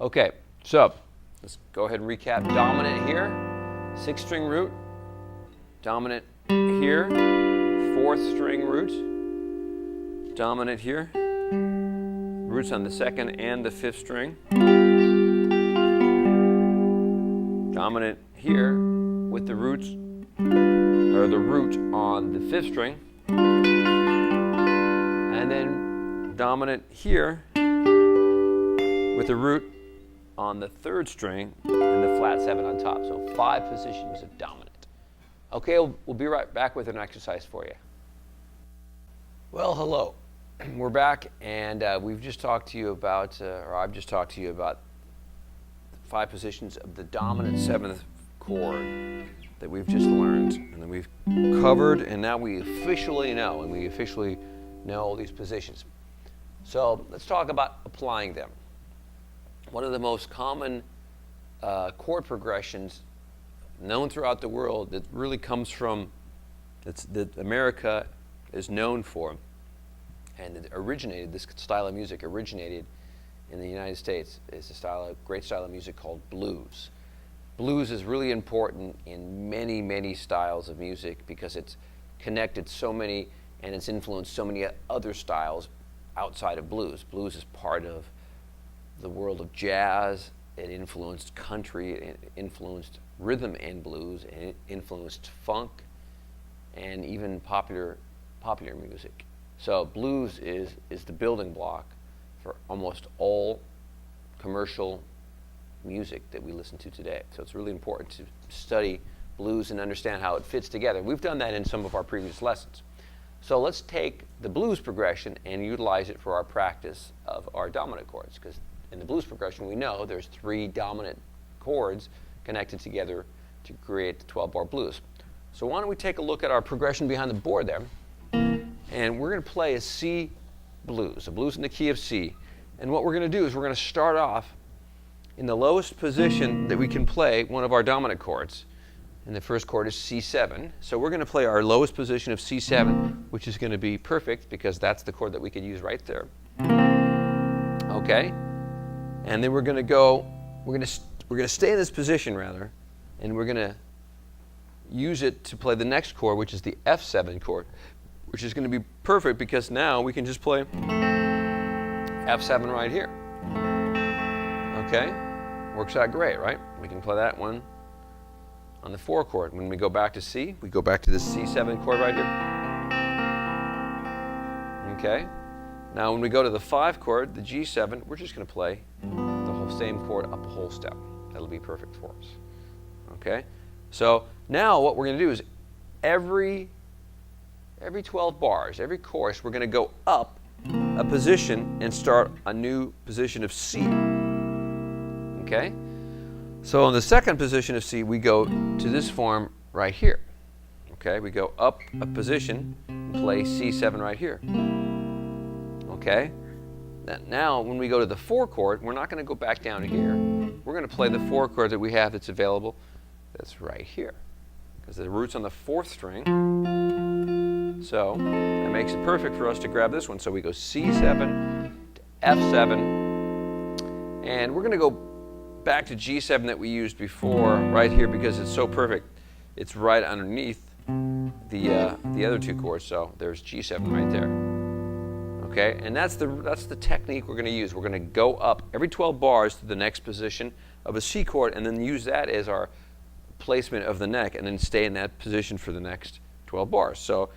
Okay, so let's go ahead and recap. Dominant here, 6th string root. Dominant here, 4th string root. Dominant here, roots on the 2nd and the 5th string. Dominant here with the roots, or the root on the 5th string. And then dominant here with the root on the 3rd string and the flat 7 on top. So 5 positions of dominant. Okay, we'll be right back with an exercise for you. Well, hello. We're back, and we've just talked to you about, or I've just talked to you about the 5 positions of the dominant 7th chord that we've just learned, and then we've covered, and now we officially know, all these positions. So let's talk about applying them. One of the most common chord progressions known throughout the world that really comes from, that America is known for, and it originated, this style of music originated in the United States, is a great style of music called blues. Blues is really important in many, many styles of music because it's connected so many and it's influenced so many other styles outside of blues. Blues is part of the world of jazz. It influenced country, it influenced rhythm and blues, and it influenced funk and even popular music. So blues is the building block for almost all commercial music that we listen to today. So it's really important to study blues and understand how it fits together. We've done that in some of our previous lessons. So let's take the blues progression and utilize it for our practice of our dominant chords, because in the blues progression we know there's 3 dominant chords connected together to create the 12-bar blues. So why don't we take a look at our progression behind the board there, and we're going to play a C blues, a blues in the key of C. And what we're going to do is we're going to start off in the lowest position that we can play one of our dominant chords. And the first chord is C7. So we're going to play our lowest position of C7, which is going to be perfect because that's the chord that we could use right there. Okay? And then we're going to stay in this position rather, and we're going to use it to play the next chord, which is the F7 chord, which is going to be perfect because now we can just play F7 right here. Okay? Works out great, right? We can play that one on the 4 chord. When we go back to C, we go back to the C7 chord right here. Okay? Now when we go to the 5 chord, the G7, we're just going to play the whole same chord up a whole step. That'll be perfect for us. Okay? So now what we're going to do is every 12 bars, every chorus, we're going to go up a position and start a new position of C. Okay? So in the 2nd position of C, we go to this form right here. Okay? We go up a position and play C7 right here. Okay? Now when we go to the 4 chord, we're not going to go back down to here. We're going to play the 4 chord that we have that's available. That's right here. Because the root's on the 4th string. So that makes it perfect for us to grab this one. So we go C7 to F7. And we're going to go back to G7 that we used before right here because it's so perfect. It's right underneath the other 2 chords. So there's G7 right there. Okay? And that's the technique we're going to use. We're going to go up every 12 bars to the next position of a C chord and then use that as our placement of the neck and then stay in that position for the next 12 bars. So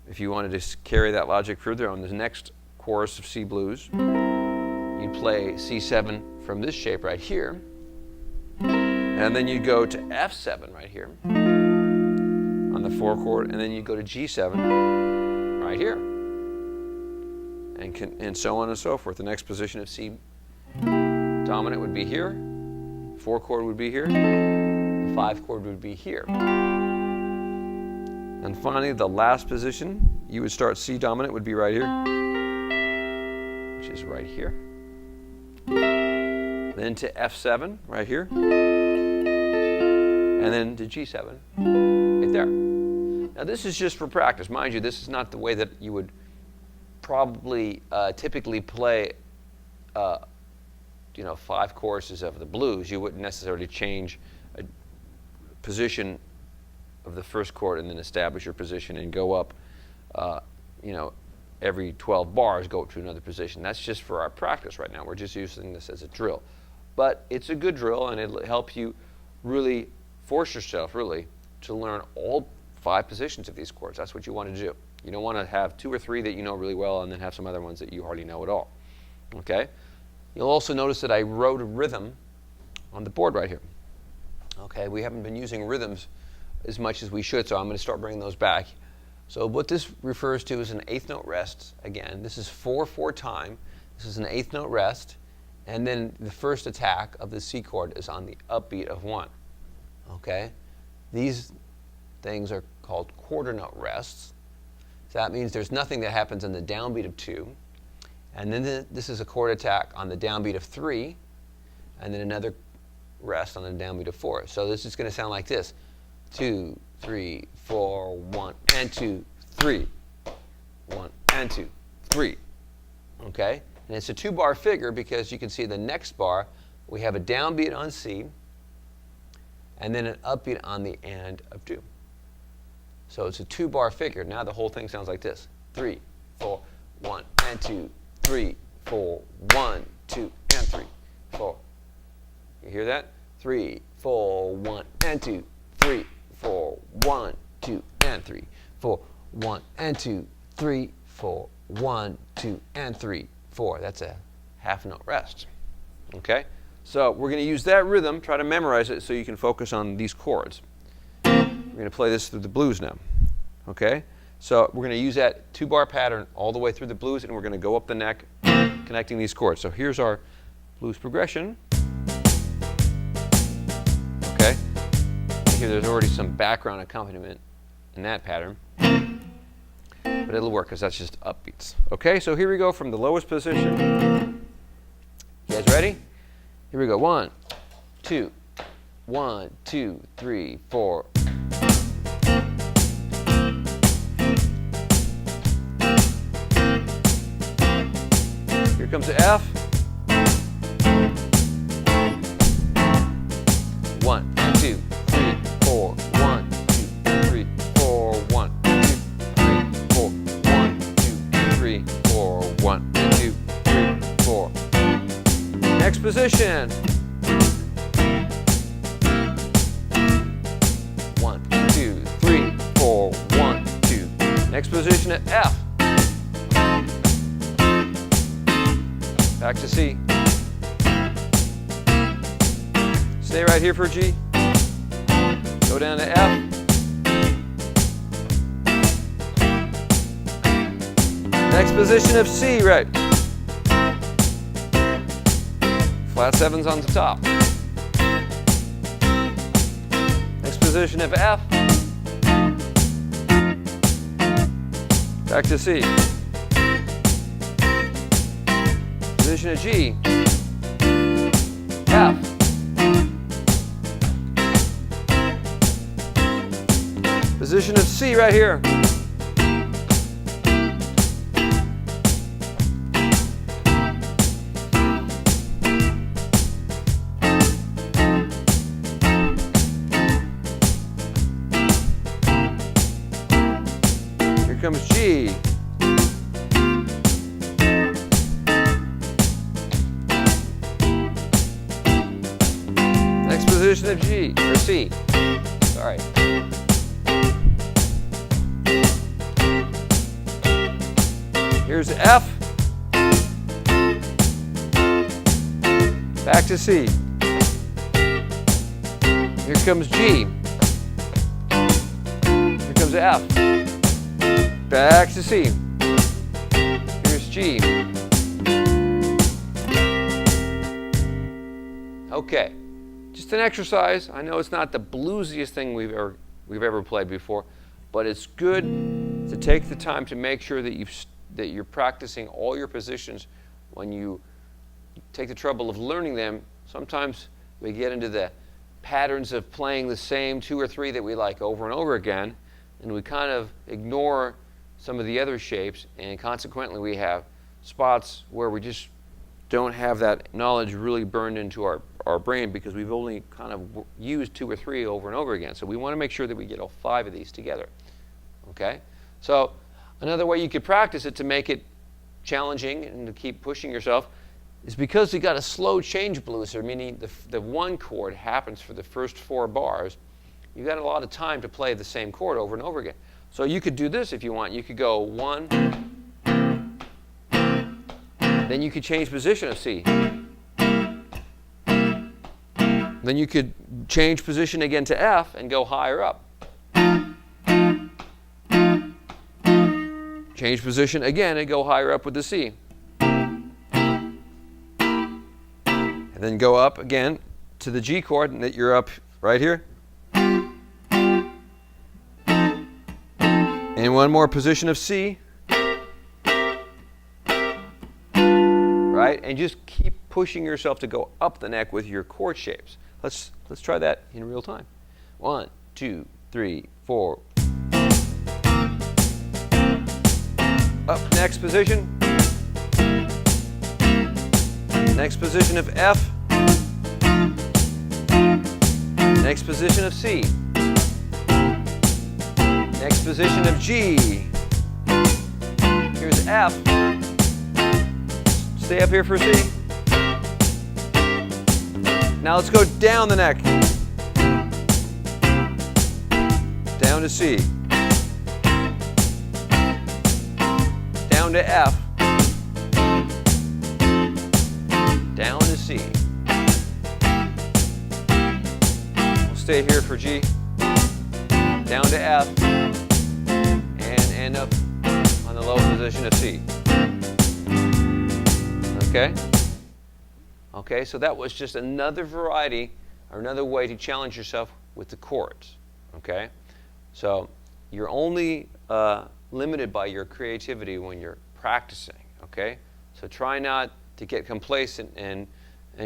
if you wanted to carry that logic further on the next chorus of C blues, you'd play C7 from this shape right here, and then you'd go to F7 right here on the 4 chord, and then you'd go to G7 right here, and so on and so forth. The next position of C dominant would be here, 4 chord would be here, the 5 chord would be here. And finally, the last position, you would start C dominant would be right here, which is right here. Then to F7 right here, and then to G7 right there. Now this is just for practice. Mind you, this is not the way that you would probably typically play 5 choruses of the blues, you wouldn't necessarily change a position of the first chord and then establish your position and go up, every 12 bars, go up to another position. That's just for our practice right now. We're just using this as a drill. But it's a good drill, and it'll help you really force yourself, really, to learn all 5 positions of these chords. That's what you want to do. You don't want to have 2 or 3 that you know really well and then have some other ones that you hardly know at all. Okay? You'll also notice that I wrote a rhythm on the board right here. Okay? We haven't been using rhythms as much as we should, so I'm going to start bringing those back. So what this refers to is an 8th note rest. Again, this is 4/4 time. This is an 8th note rest. And then the first attack of the C chord is on the upbeat of 1. Okay? These things are called quarter note rests. So that means there's nothing that happens on the downbeat of 2. And then this is a chord attack on the downbeat of 3. And then another rest on the downbeat of 4. So this is going to sound like this. 2, 3, 4, 1, and 2, 3. 1, and 2, 3. Okay? And it's a 2-bar figure because you can see the next bar, we have a downbeat on C, and then an upbeat on the and of 2. So it's a 2-bar figure. Now the whole thing sounds like this. 3, 4, 1, and 2, 3, 4, 1, 2, and 3, 4. You hear that? 3, 4, 1, and 2, 3, 4, 1, 2, and 3, 4, 1, and 2, 3, 4, 1, 2, and 3, 4. That's a half note rest. Okay? So we're going to use that rhythm, try to memorize it so you can focus on these chords. We're going to play this through the blues now. Okay? So we're going to use that 2-bar pattern all the way through the blues, and we're going to go up the neck connecting these chords. So here's our blues progression. Okay? Here there's already some background accompaniment in that pattern. But it'll work because that's just upbeats. Okay, so here we go from the lowest position. You guys ready? Here we go. 1, 2, 1, 2, 3, 4. Here comes the F. 1, 2, 3, 4. 1, 2, 3, 4. 1, 2, 3, 4. 1, 2, 3, 4. 1, 2, 3, 4. Next position. 1, 2, 3, 4. 1, 2. Next position at F. Back to C. Stay right here for G. Go down to F. Next position of C, right. Flat 7's on the top. Next position of F. Back to C. Position of G. F. Position of C right here. Here comes G. Next position of G, or C. Sorry. Here's F. Back to C. Here comes G. Here comes F. Back to C. Here's G. Okay. Just an exercise. I know it's not the bluesiest thing we've ever played before, but it's good to take the time to make sure that you're practicing all your positions when you take the trouble of learning them. Sometimes we get into the patterns of playing the same 2 or 3 that we like over and over again, and we kind of ignore some of the other shapes, and consequently we have spots where we just don't have that knowledge really burned into our brain because we've only kind of used 2 or 3 over and over again. So we want to make sure that we get all 5 of these together. Okay? So another way you could practice it to make it challenging and to keep pushing yourself is because you got a slow change blues, or meaning the 1 chord happens for the first 4 bars, you got a lot of time to play the same chord over and over again. So you could do this if you want. You could go 1, then you could change position of C. Then you could change position again to F and go higher up. Change position again and go higher up with the C. And then go up again to the G chord, and that you're up right here. And one more position of C. Right? And just keep pushing yourself to go up the neck with your chord shapes. Let's try that in real time. 1, 2, 3, 4. Up, next position. Next position of F. Next position of C. Next position of G. Here's F. Stay up here for C. Now let's go down the neck. Down to C. Down to F. Down to C. We'll stay here for G. Down to F. And end up on the low position of C. Okay? Okay, so that was just another variety or another way to challenge yourself with the chords. Okay? So you're only limited by your creativity when you're practicing. Okay? So try not to get complacent and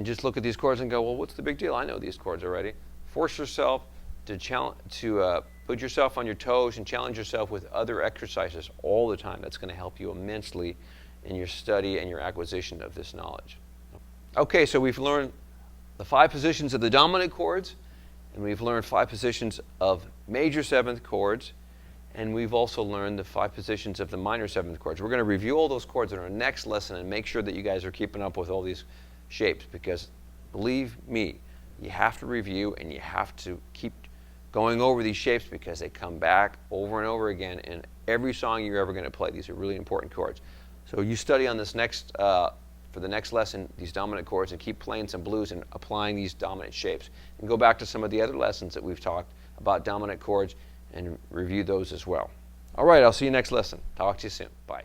just look at these chords and go, well, what's the big deal? I know these chords already. Force yourself to put yourself on your toes and challenge yourself with other exercises all the time. That's going to help you immensely in your study and your acquisition of this knowledge. Okay, so we've learned the 5 positions of the dominant chords, and we've learned 5 positions of major 7th chords, and we've also learned the 5 positions of the minor 7th chords. We're going to review all those chords in our next lesson and make sure that you guys are keeping up with all these shapes, because believe me, you have to review and you have to keep going over these shapes because they come back over and over again in every song you're ever going to play. These are really important chords. So you study on this next for the next lesson, these dominant chords, and keep playing some blues and applying these dominant shapes. And go back to some of the other lessons that we've talked about dominant chords and review those as well. All right, I'll see you next lesson. Talk to you soon. Bye.